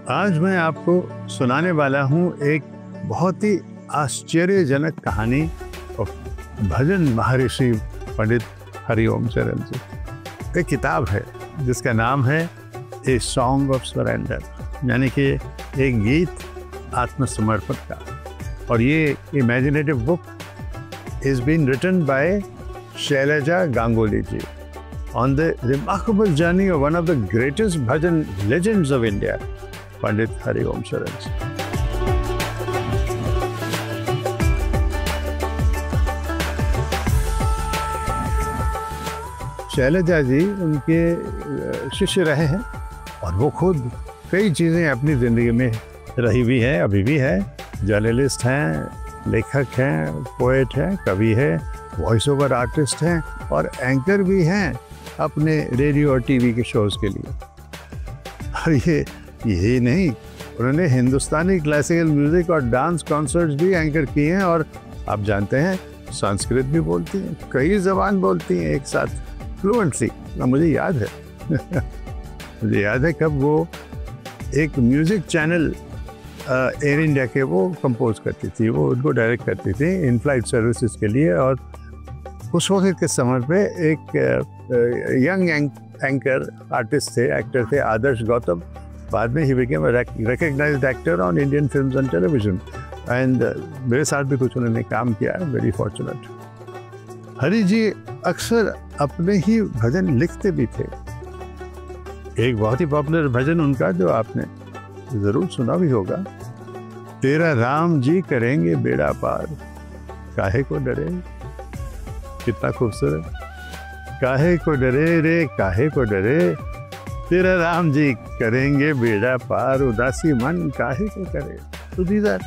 आज मैं आपको सुनाने वाला हूँ एक बहुत ही आश्चर्यजनक कहानी और भजन महर्षि पंडित हरिओम चरण जी। एक किताब है जिसका नाम है ए सॉन्ग ऑफ सरेंडर, यानी कि एक गीत आत्मसमर्पण का। और ये imaginative book is been written by Shailaja Ganguly ji on the remarkable journey of one of the greatest bhajan legends of India, Pandit Hariom Charan ji. Shailaja ji उनके शिष्य रहे हैं और वो खुद कई चीज़ें अपनी ज़िंदगी में रही भी हैं, अभी भी है। जर्नलिस्ट हैं, लेखक हैं, पोएट हैं, कवि है, वॉइस ओवर आर्टिस्ट हैं और एंकर भी हैं अपने रेडियो और टीवी के शोज़ के लिए। और यही नहीं, उन्होंने हिंदुस्तानी क्लासिकल म्यूज़िक और डांस कॉन्सर्ट्स भी एंकर किए हैं। और आप जानते हैं संस्कृत भी बोलती हैं, कई ज़बान बोलती हैं एक साथ फ्लुएंटली। मुझे याद है मुझे याद है कब वो एक म्यूज़िक चैनल एयर इंडिया के वो कंपोज करती थी, वो उनको डायरेक्ट करती थी इन फ्लाइट सर्विसेज के लिए। और उस वक्त के समय पे एक यंग एंकर आर्टिस्ट थे, एक्टर थे, आदर्श गौतम। बाद में ही became recognised actor on Indian films and television and मेरे साथ भी कुछ उन्होंने काम किया, वेरी फॉर्चुनेट। हरि जी अक्सर अपने ही भजन लिखते भी थे। एक बहुत ही पॉपुलर भजन उनका जो आपने ज़रूर सुना भी होगा, तेरा राम जी करेंगे बेड़ा पार, काहे को डरे। कितना खूबसूरत, काहे को डरे रे काहे को डरे, तेरा राम जी करेंगे बेड़ा पार, उदासी मन काहे को करे। तो these are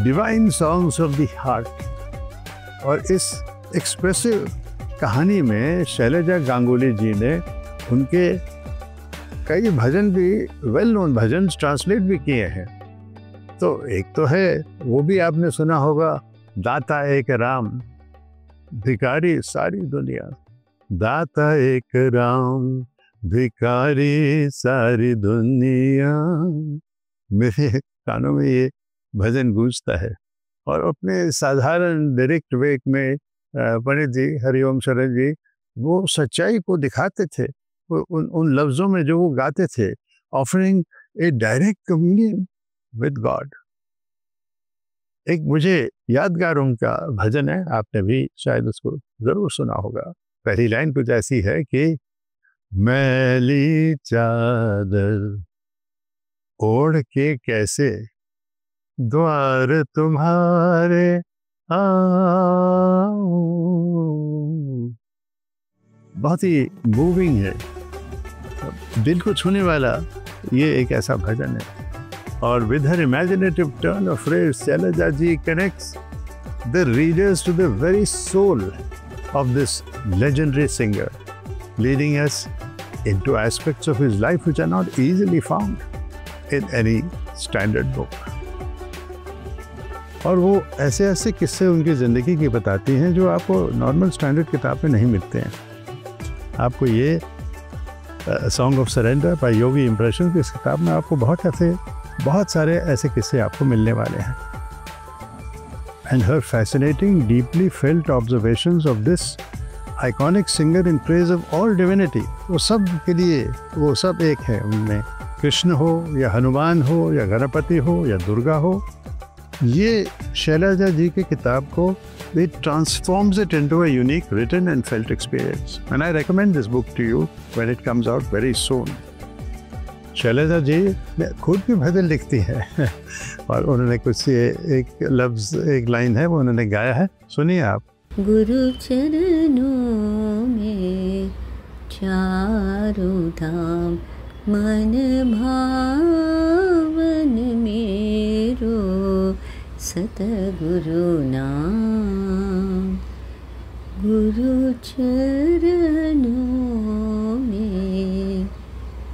divine songs of the heart. और इस एक्सप्रेसिव कहानी में शैलजा गांगुली जी ने उनके कई भजन भी, वेल नोन भजन ट्रांसलेट भी किए हैं। तो एक तो है, वो भी आपने सुना होगा, दाता एक राम भिखारी सारी दुनिया। दाता एक राम भिखारी सारी दुनिया। मेरे कानों में ये भजन गूंजता है। और अपने साधारण डायरेक्ट वे में पंडित जी हरिओम चरण जी वो सच्चाई को दिखाते थे। उन लफ्ज़ों में जो वो गाते थे, offering A direct communion with God. एक मुझे यादगार उनका भजन है, आपने भी शायद उसको ज़रूर सुना होगा। पहली लाइन कुछ ऐसी है कि मैली चादर ओढ़ के कैसे द्वार तुम्हारे आऊं। बहुत ही मूविंग है, दिल को छूने वाला ये एक ऐसा भजन है। और with her imaginative turn of phrase, Shailaja ji connects the readers to the very soul of this legendary singer, leading us into aspects of his life which are not easily found in any standard book. और वो ऐसे ऐसे किस्से उनकी ज़िंदगी की बताती हैं जो आपको नॉर्मल स्टैंडर्ड किताब में नहीं मिलते हैं। आपको ये song of surrender by Yogi Impression की इस किताब में आपको बहुत सारे ऐसे किस्से आपको मिलने वाले हैं। And her fascinating deeply felt observations of this iconic singer in praise of all divinity. वो सब के लिए वो सब एक है, उनमें कृष्ण हो या हनुमान हो या गणपति हो या दुर्गा हो। ये शैलजा जी की किताब को it transforms it into a unique written and felt experience, and I recommend this book to you when it comes out very soon. Selja जी खुद भी भजन लिखती है और उन्होंने कुछ एक लफ्ज़, एक लाइन है वो उन्होंने गाया है, सुनिए आप। गुरु चरणों में चारों धाम, मन भावन मेरो सतगुरु नाम। गुरु चरणों में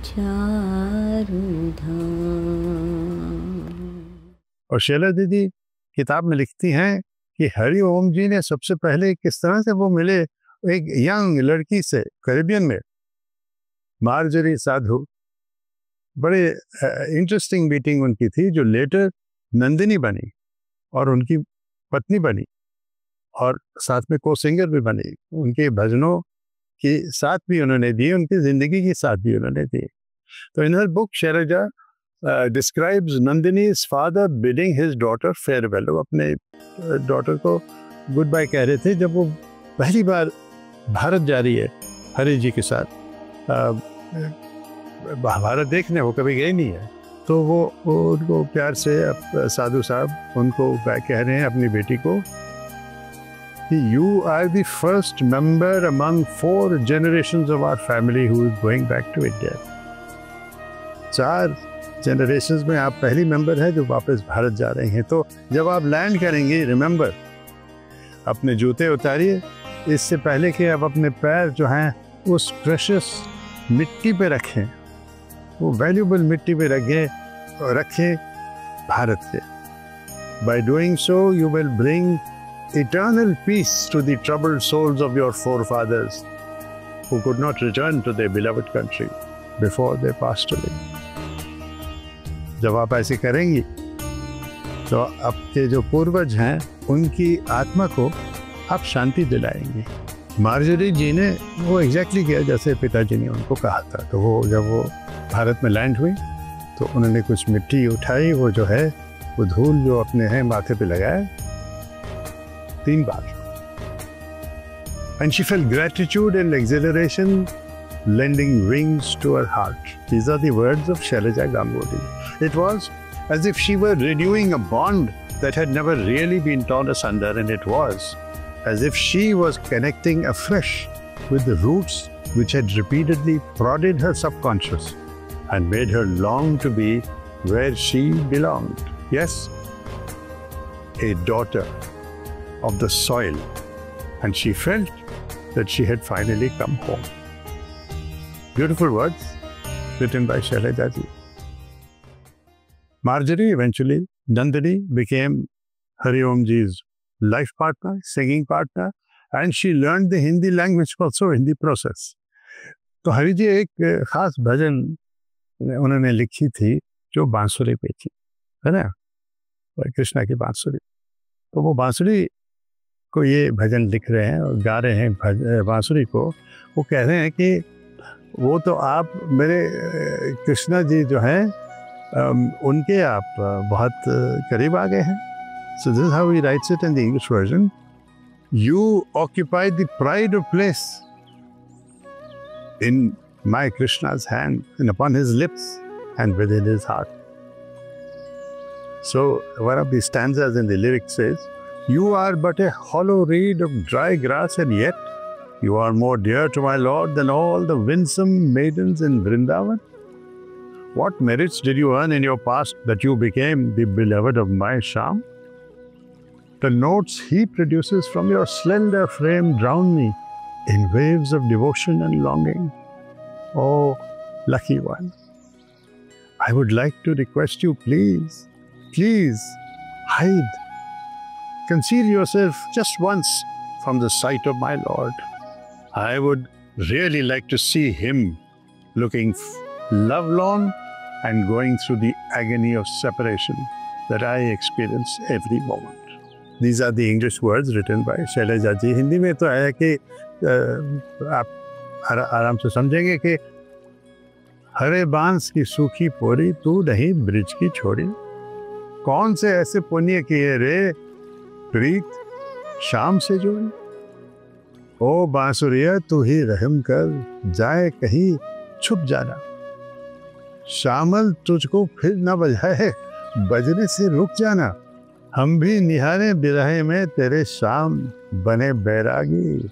चारों धाम। और शैलजा दीदी किताब में लिखती हैं कि हरिओम जी ने सबसे पहले किस तरह से वो मिले एक यंग लड़की से, कैरिबियन में, मार्जरी साधु, बड़े इंटरेस्टिंग मीटिंग उनकी थी, जो लेटर नंदिनी बनी और उनकी पत्नी बनी और साथ में को सिंगर भी बनी। उनके भजनों के साथ भी उन्होंने दिए, उनकी ज़िंदगी के साथ भी उन्होंने दिए। तो इन हर book Shailaja describes Nandini's father bidding his daughter farewell। वो अपने डॉटर को गुड बाय कह रहे थे जब वो पहली बार भारत जा रही है हरि जी के साथ। भारत देखने वो कभी गए नहीं है, तो वो उनको प्यार से साधु साहब उनको कह रहे हैं अपनी बेटी को कि you are the first member among 4 generations of our family who is going back to India। 4 generations में आप पहली मेंबर है जो वापस भारत जा रहे हैं। तो जब आप लैंड करेंगे, रिमेंबर, अपने जूते उतारिए, इससे पहले कि आप अपने पैर जो हैं उस प्रेशियस मिट्टी पे रखें, वो वैल्यूबल मिट्टी पे रखें भारत के। By doing so you will bring eternal peace to the troubled souls of your forefathers who could not return to their beloved country before they passed away। जब आप ऐसे करेंगी तो आपके जो पूर्वज हैं उनकी आत्मा को आप शांति दिलाएंगे। मार्जरी जी ने वो एग्जैक्टली किया जैसे पिताजी ने उनको कहा था। तो वो जब वो भारत में लैंड हुई तो उन्होंने कुछ मिट्टी उठाई, वो जो है वो धूल जो अपने हैं माथे पे लगाया 3 बार। And she felt gratitude and exhilaration lending wings to her heart। These are the words of Shailaja Ganguly। It was as if she were renewing a bond that had never really been torn asunder, and it was as if she was connecting afresh with the roots which had repeatedly prodded her subconscious and made her long to be where she belonged। Yes, a daughter of the soil, and she felt that she had finally come home। Beautiful words written by Shailaja ji। Marjorie, eventually, Nandini became Hari Om ji's life partner, singing partner, and she learned the Hindi language also in the process। तो हरि जी एक खास भजन उन्होंने लिखी थी जो बांसुरी पे थी, है ना, कृष्णा की बांसुरी। तो वो बांसुरी को ये भजन लिख रहे हैं और गा रहे हैं बांसुरी को। वो कह रहे हैं कि वो तो आप मेरे कृष्णा जी जो हैं उनके आप बहुत करीब आ गए हैं। So this is how he writes it in the English version। You occupy the pride of place in my Krishna's hand and upon his lips and within his heart। So one of the stanzas in the lyric says, you are but a hollow reed of dry grass, and yet you are more dear to my Lord than all the winsome maidens in Vrindavan। What merits did you earn in your past that you became the beloved of my Shyam? The notes he produces from your slender frame drown me in waves of devotion and longing। Oh, lucky one, I would like to request you, please, please hide, conceal yourself just once from the sight of my Lord। I would really like to see him looking lovelorn and going through the agony of separation that I experience every moment। These are the English words written by Shailaja ji। Hindi में तो है कि आप आराम से समझेंगे कि हरे बांस की सूखी पोरी तू नहीं ब्रिज की छोड़ी। कौन से ऐसे पुण्य किए रे प्रीत शाम से जोड़ी। ओ बांसुरिया तू ही रहम कर जाए कहीं छुप जाना। शामल तुझको फिर न बजाए बजने से रुक जाना। हम भी निहारे बिरहे में तेरे शाम बने बैरागी।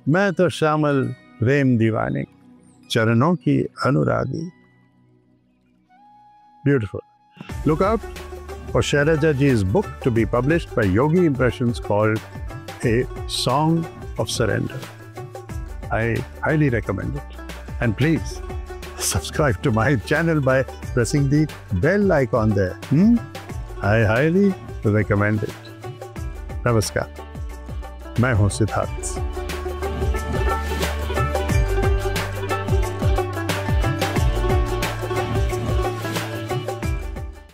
मैं तो शामल प्रेम दीवाने चरणों की अनुरागी। Beautiful। Look out for Shailaja ji's book to be published by Yogi Impressions called A Song of Surrender। I highly recommend it, and please subscribe to my channel by pressing the bell icon there। I highly recommend it। नमस्कार, मैं हूं सिद्धार्थ।